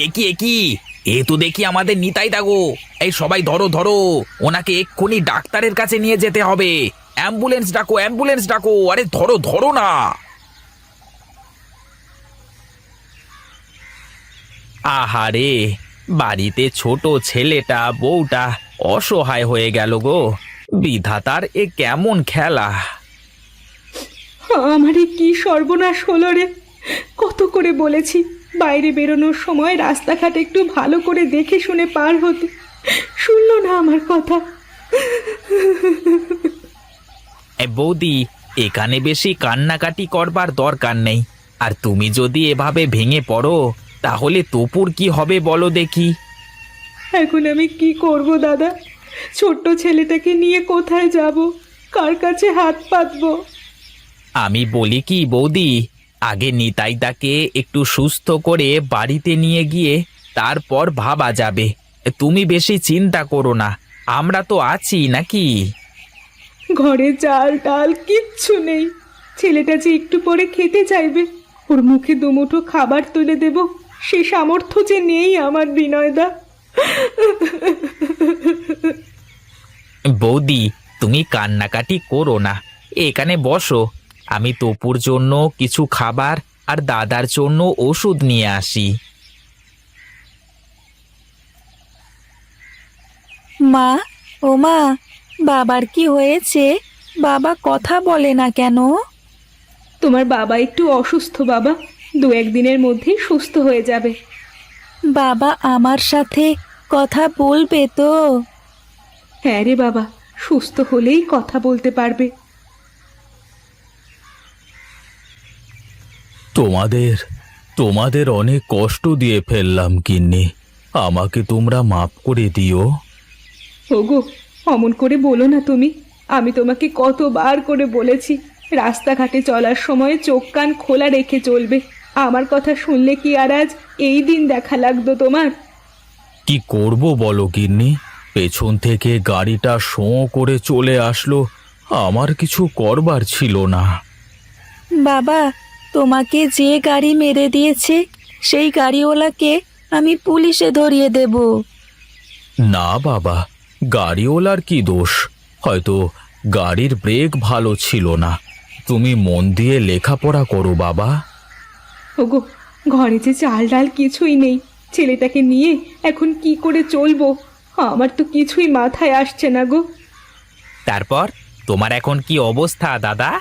এ কি এ তো দেখি আমাদের নিতাই দাগো। এই সবাই ধরো ধরো, ওনাকে এক্ষুনি ডাক্তারের কাছে নিয়ে যেতে হবে। অ্যাম্বুলেন্স ডাকো, অ্যাম্বুলেন্স ডাকো, আরে ধরো ধরো না। আহারে, বাড়িতে ছোট ছেলেটা বউটা অসহায় হয়ে গেল গো। বিধাতার এ কেমন খেলা! আমারই কি সর্বনাশ হলো রে! কত করে বলেছি বাইরে বেরোনোর সময় রাস্তাঘাট একটু ভালো করে দেখে শুনে পার হতে, শুনলো না আমার কথা। বৌদি, এখানে বেশি কান্নাকাটি করবার দরকার নেই। আর তুমি যদি এভাবে ভেঙে পড়ো তাহলে তপুর কি হবে বলো দেখি। এখন আমি কি করব দাদা? ছোট্ট ছেলেটাকে নিয়ে কোথায় যাব? কার কাছে হাত পাতবো? আমি বলি কি বৌদি, আগে নিতাইদাকে একটু সুস্থ করে বাড়িতে নিয়ে গিয়ে তারপর ভাবা যাবে। তুমি বেশি চিন্তা করো না, আমরা তো আছি নাকি। ঘরে চাল ডাল কিচ্ছু নেই। ছেলেটা যে একটু পরে খেতে চাইবে, ওর মুখে দুমুঠো খাবার তুলে দেব সে সামর্থ্য যে নেই আমার বিনয়দা। বৌদি, তুমি কান্নাকাটি করো না, এখানে বসো। আমি তপুর জন্য কিছু খাবার আর দাদার জন্য ওষুধ নিয়ে আসি। মা, ও মা, বাবার কি হয়েছে? বাবা কথা বলে না কেন? তোমার বাবা একটু অসুস্থ বাবা, 2-1 দিনের মধ্যেই সুস্থ হয়ে যাবে। বাবা আমার সাথে কথা বলবে তো? হ্যাঁ রে বাবা, সুস্থ হলেই কথা বলতে পারবে। তোমাদের তোমাদের অনেক কষ্ট দিয়ে ফেললাম গিন্নি, আমাকে তোমরা মাফ করে দিও। ওগো, অমন করে বলো না তুমি। আমি তোমাকে কতবার করে বলেছি রাস্তাঘাটে চলার সময় চোখ কান খোলা রেখে চলবে। আমার কথা শুনলে কি আর আজ এই দিন দেখা লাগতো তোমার? কি করব বলো গিন্নি, পেছন থেকে গাড়িটা শোঁ করে চলে আসলো, আমার কিছু করবার ছিল না। বাবা, তোমাকে যে গাড়ি মেরে দিয়েছে সেই গাড়িওয়ালাকে আমি পুলিশে ধরিয়ে দেব। না বাবা, গাড়িওয়ালার কি দোষ? হয়তো গাড়ির ব্রেক ভালো ছিল না। তুমি মন দিয়ে লেখাপড়া করো বাবা। ওগো, ঘরে যে চাল ডাল কিছুই নেই, ছেলেটাকে নিয়ে এখন কি করে চলবো? আমার তো কিছুই মাথায় আসছে না গো। তারপর তোমার এখন কি অবস্থা দাদা?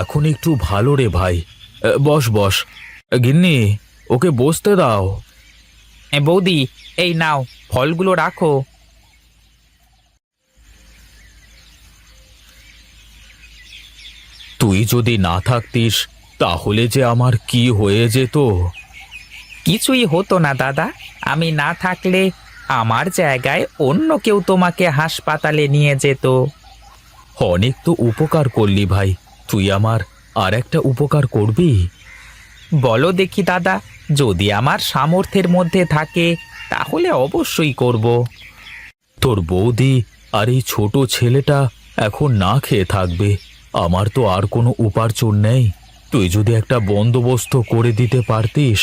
এখন একটু ভালো রে ভাই। বস বস, গিন্নি ওকে বসতে দাও। বৌদি, এই নাও ফলগুলো রাখো। তুই যদি না থাকতিস তাহলে যে আমার কি হয়ে যেত। কিছুই হতো না দাদা, আমি না থাকলে আমার জায়গায় অন্য কেউ তোমাকে হাসপাতালে নিয়ে যেত। অনেক তো উপকার করলি ভাই, তুই আমার আর একটা উপকার করবি? বলো দেখি দাদা, যদি আমার সামর্থ্যের মধ্যে থাকে তাহলে অবশ্যই করব। তোর বৌদি আর এই ছোট ছেলেটা এখন না খেয়ে থাকবে, আমার তো আর কোনো উপার্জন নেই। তুই যদি একটা বন্দোবস্ত করে দিতে পারতিস।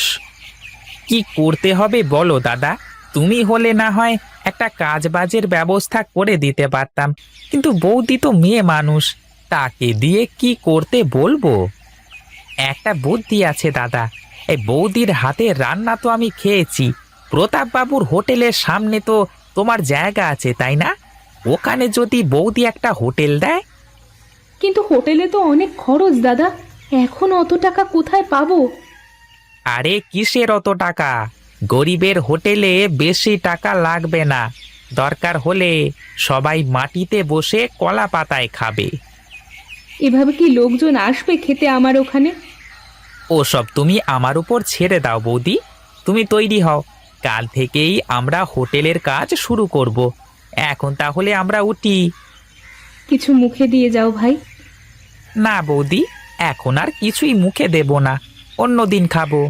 কি করতে হবে বলো দাদা? তুমি হলে না হয় একটা কাজবাজের ব্যবস্থা করে দিতে পারতাম, কিন্তু বৌদি তো মেয়ে মানুষ, তাকে দিয়ে কি করতে বলবো? একটা বুদ্ধি আছে দাদা, এই বৌদির হাতে রান্না তো আমি খেয়েছি। প্রতাপবাবুর হোটেলের সামনে তো তোমার জায়গা আছে তাই না? ওখানে যদি বৌদি একটা হোটেল দেয়। কিন্তু হোটেলে তো অনেক খরচ দাদা, এখন অত টাকা কোথায় পাবো? আরে কিসের অত টাকা? গরিবের হোটেলে বেশি টাকা লাগবে না, দরকার হলে সবাই মাটিতে বসে কলা পাতায় খাবে। এভাবে কি লোকজন আসবে খেতে আমার ওখানে? ওসব তুমি আমার উপর ছেড়ে দাও বৌদি, তুমি তৈরি হও, কাল থেকেই আমরা হোটেলের কাজ শুরু করব। এখন তাহলে আমরা উঠি। কিছু মুখে দিয়ে যাও ভাই। না বৌদি, এখন আর কিছুই মুখে দেব না, অন্য দিন খাবো।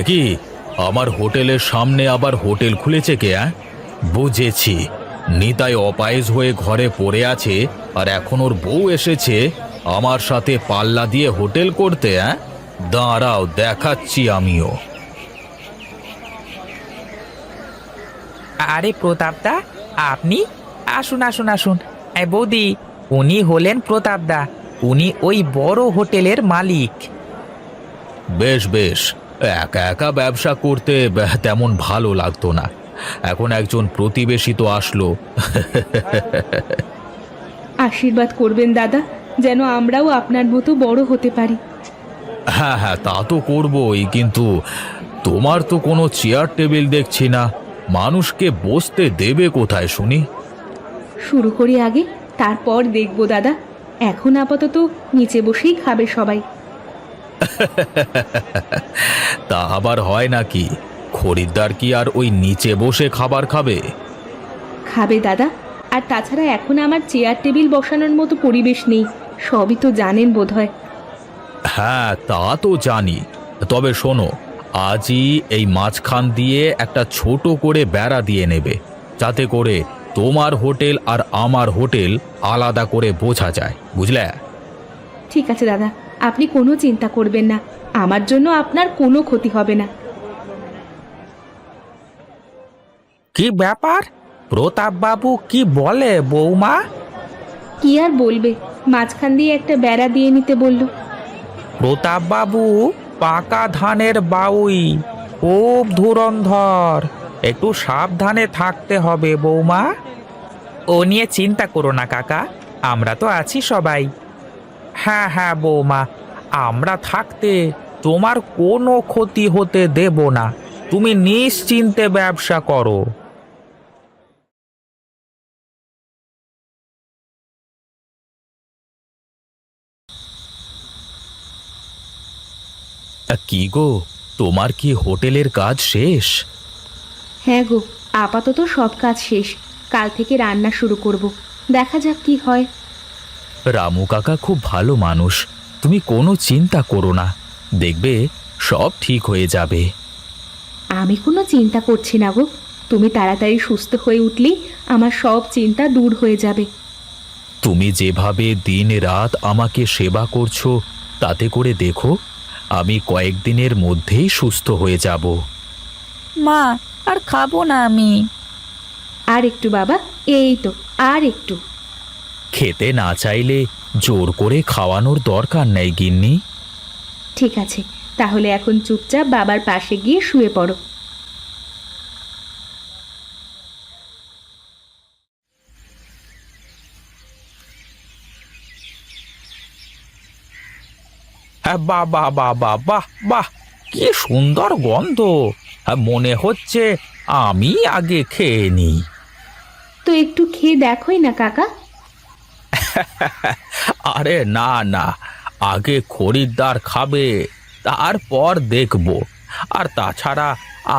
কি আমার হোটেলের সামনে আবার হোটেল খুলেছে কে? বুঝেছি, নিতাই অপায়েজ হয়ে ঘরে পড়ে আছে, আর এখন ওর বউ এসেছে আমার সাথে পাল্লা দিয়ে হোটেল করতে। দাঁড়াও, দেখাচ্ছি আমিও। আরে প্রতাপদা, আপনি আসুন আসুন আসুন। বৌদি, উনি হলেন প্রতাপদা। উনি ওই বড় হোটেলের মালিক। বেশ বেশ, একা একা ব্যবসা করতে তেমন ভালো লাগতো না, এখন একজন প্রতিবেশী তো আসলো। আশীর্বাদ করবেন দাদা, যেন আমরাও আপনার মতো বড় হতে পারি। হ্যাঁ হ্যাঁ, তা তো করবই, কিন্তু তোমার তো কোনো চেয়ার টেবিল দেখছি না, মানুষকে বসতে দেবে কোথায় শুনি? শুরু করি আগে, তারপর দেখব দাদা। এখন আপাতত নিচে বসেই খাবে সবাই। তা আবার হয় নাকি? খরিদ্দার কি আর ওই নিচে বসে খাবার খাবে? খাবে দাদা, আর তাছাড়া এখন আমার চেয়ার টেবিল বসানোর মতো পরিবেশ নেই, সবই তো জানেন বোধহয়। হ্যাঁ, তা তো জানি, তবে শোনো, আজই এই মাঝখান দিয়ে একটা ছোট করে বেড়া দিয়ে নেবে, যাতে করে তোমার হোটেল আর আমার হোটেল আলাদা করে বোঝা যায়, বুঝলে? ঠিক আছে দাদা, আপনি কোনো চিন্তা করবেন না, আমার জন্য আপনার কোনো ক্ষতি হবে না। কি ব্যাপার? প্রতাপ বাবু কি বলে বৌমা? কি আর বলবে, মাঝখান দিয়ে একটা বেড়া দিয়ে নিতে বলল। প্রতাপ বাবু পাকা ধানের বাউই, খুব ধুরন্ধর, একটু সাবধানে থাকতে হবে বৌমা। ও নিয়ে চিন্তা করো না কাকা, আমরা তো আছি সবাই। হ্যাঁ হ্যাঁ বৌমা, আমরা থাকতে তোমার কোনো ক্ষতি হতে দেব না, তুমি নিশ্চিন্তে ব্যবসা করো। কি গো, তোমার কি হোটেলের কাজ শেষ? হ্যাঁ গো, আপাতত সব কাজ শেষ, কাল থেকে রান্না শুরু করব, দেখা যাক কি হয়। রামু কাকা খুব ভালো মানুষ, তুমি কোনো চিন্তা করো না, দেখবে সব ঠিক হয়ে যাবে। আমি কোনো চিন্তা করছি না গো, তুমি তাড়াতাড়ি সুস্থ হয়ে উঠলেই আমার সব চিন্তা দূর হয়ে যাবে। তুমি যেভাবে দিন রাত আমাকে সেবা করছো, তাতে করে দেখো আমি কয়েকদিনের মধ্যেই সুস্থ হয়ে যাব। মা, আর খাবো না আমি। আর একটু বাবা, এই তো আর একটু। খেতে না চাইলে জোর করে খাওয়ানোর দরকার নেই গিন্নি। ঠিক আছে, তাহলে এখন চুপচাপ বাবার পাশে গিয়ে শুয়ে পড়ো। হ্যাঁ, বাহ বাহ বাহ বাহ বাহ বাহ, কি সুন্দর গন্ধ। হ্যাঁ, মনে হচ্ছে আমি আগে খেয়ে নিই। তো একটু খেয়ে দেখোই না কাকা। আরে না না, আগে খরিদ্দার খাবে, তারপর দেখব। আর তাছাড়া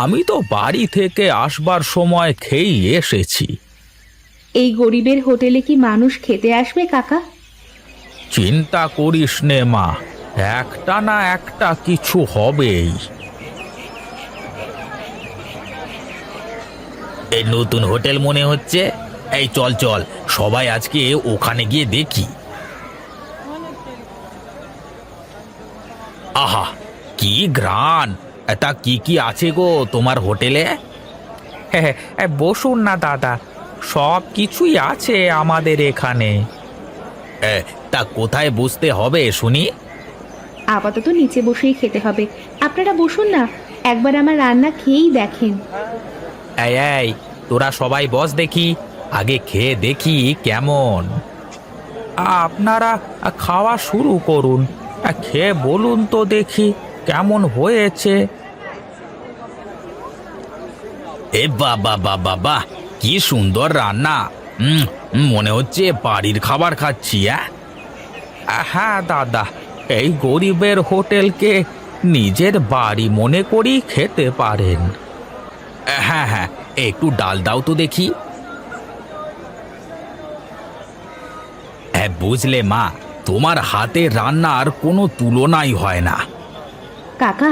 আমি তো বাড়ি থেকে আসবার সময় খেয়েই এসেছি। এই গরিবের হোটেলে কি মানুষ খেতে আসবে কাকা? চিন্তা করিস নে মা, একটা না একটা কিছু হবেই। এই নতুন হোটেল মনে হচ্ছে, এই চল চল সবাই আজকে ওখানে গিয়ে দেখি। আহা, কি ঘ্রাণ! তা কি কি আছে গো তোমার হোটেলে? হ্যাঁ, বসুন না দাদা, সব কিছুই আছে আমাদের এখানে। তা কোথায় বসতে হবে শুনি? আপাতত নিচে বসেই খেতে হবে, আপনারা বসুন না, একবার আমার রান্না খেয়েই দেখেন। এই এই, তোরা সবাই বস দেখি, আগে খেয়ে দেখি কেমন। আপনারা খাওয়া শুরু করুন, খেয়ে বলুন তো দেখি কেমন হয়েছে। এ বাবা বাবা বাহ, কি সুন্দর রান্না! মনে হচ্ছে বাড়ির খাবার খাচ্ছি। হ্যাঁ দাদা, এই গরিবের হোটেলকে নিজের বাড়ি মনে করি খেতে পারেন। হ্যাঁ হ্যাঁ, একটু ডাল দাও তো দেখি। হ্যাঁ, বুঝলে মা, তোমার হাতের রান্নার কোনো তুলনাই হয় না। কাকা,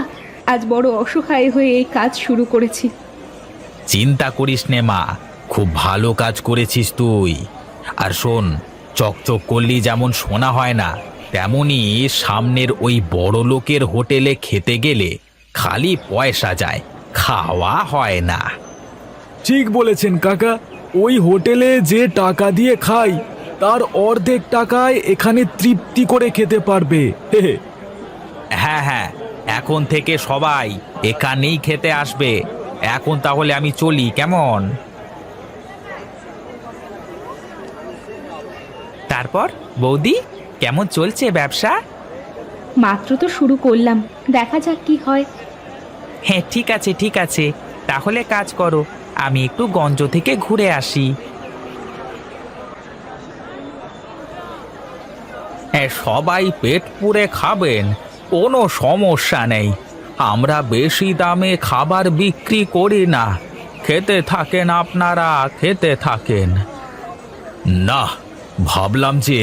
আজ বড় অসহায় হয়ে এই কাজ শুরু করেছি। চিন্তা করিস নে মা, খুব ভালো কাজ করেছিস তুই। আর শোন, চকচক করলি যেমন শোনা হয় না, তেমনি সামনের ওই বড় লোকের হোটেলে খেতে গেলে খালি পয়সা যায়, খাওয়া হয় না। ঠিক বলেছেন কাকা, ওই হোটেলে যে টাকা দিয়ে খাই তার অর্ধেক টাকায় এখানে তৃপ্তি করে খেতে পারবে। হে হে। হ্যাঁ হ্যাঁ, এখন থেকে সবাই এখানেই খেতে আসবে। এখন তাহলে আমি চলি, কেমন? তারপর বৌদি, কেমন চলছে ব্যবসা? মাত্র তো শুরু করলাম, দেখা যাক কি হয়। হ্যাঁ ঠিক আছে ঠিক আছে, তাহলে কাজ করো, আমি একটু গঞ্জ থেকে ঘুরে আসি। হ্যাঁ, সবাই পেট পুরে খাবেন, কোনো সমস্যা নেই। আমরা বেশি দামে খাবার বিক্রি করি না। খেতে থাকেন আপনারা, খেতে থাকেন। না, ভাবলাম যে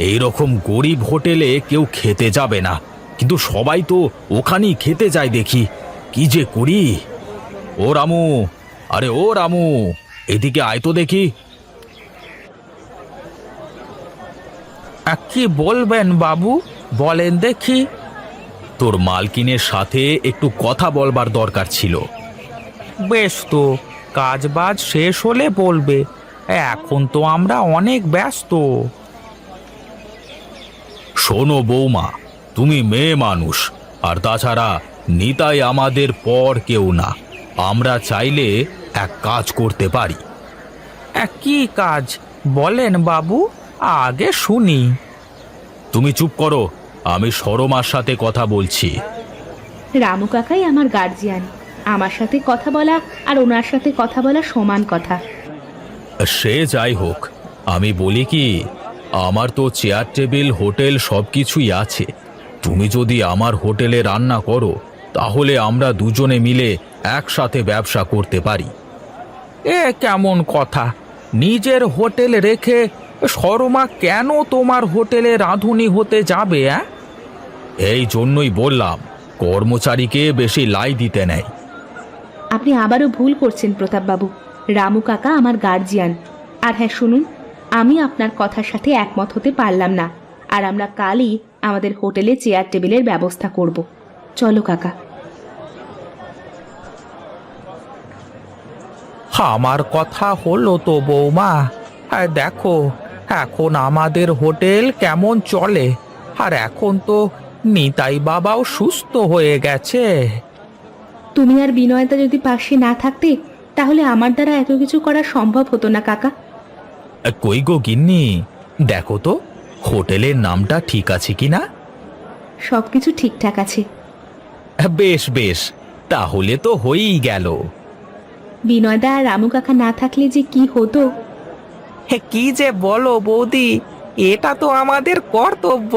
এই রকম গরিব হোটেলে কেউ খেতে যাবে না, কিন্তু সবাই তো ওখানেই খেতে যায় দেখি। কি যে করি! ও রামু, আরে ও রামু, এদিকে আয় তো দেখি। কি বলবেন বাবু, বলেন দেখি। তোর মালকিনের সাথে একটু কথা বলবার দরকার ছিল। বেশ তো, কাজ বাজ শেষ হলে বলবে, এখন তো আমরা অনেক ব্যস্ত। শোনো বৌমা, তুমি মেয়ে মানুষ, আর তাছাড়া নিতাই আমাদের পর কেউ না। আমরা চাইলে এক কাজ করতে পারি। কি কাজ বলেন বাবু, আগে শুনি। তুমি চুপ করো, আমি সরমার সাথে কথা বলছি। রামু কাকাই আমার গার্জিয়ান, আমার সাথে কথা বলা আর ওনার সাথে কথা বলা সমান কথা। সে যাই হোক, আমি বলি কি, আমার তো চেয়ার টেবিল হোটেল সব কিছুই আছে। তুমি যদি আমার হোটেলে রান্না করো, তাহলে আমরা দুজনে মিলে একসাথে ব্যবসা করতে পারি। এ কেমন কথা? নিজের হোটেল রেখে শর্মা কেন তোমার হোটেলে রাঁধুনি হতে যাবে? এই জন্যই বললাম, কর্মচারীকে বেশি লাই দিতে নেই। আপনি আবারও ভুল করছেন প্রতাপবাবু, রামু কাকা আমার গার্জিয়ান। আর হ্যাঁ শুনুন, আমি আপনার কথার সাথে একমত হতে পারলাম না, আর আমরা কালই আমাদের হোটেলে চেয়ার টেবিলের ব্যবস্থা করব। চলো কাকা। আমার কথা হলো তো বৌমা, দেখো এখন আমাদের হোটেল কেমন চলে। আর এখন তো নিতাই বাবাও সুস্থ হয়ে গেছে। তুমি আর বিনয়তা যদি পাশে না থাকতে, তাহলে আমার দ্বারা এত কিছু করা সম্ভব হতো না কাকা। কই গো গিন্নি, দেখো তো হোটেলের নামটা ঠিক আছে কিনা। সবকিছু ঠিকঠাক আছে। বেশ বেশ, তাহলে তো হয়েই গেল। বিনয়দা আর রামু কাকা না থাকলে যে কি হতো। কি যে বলো বৌদি, এটা তো আমাদের কর্তব্য।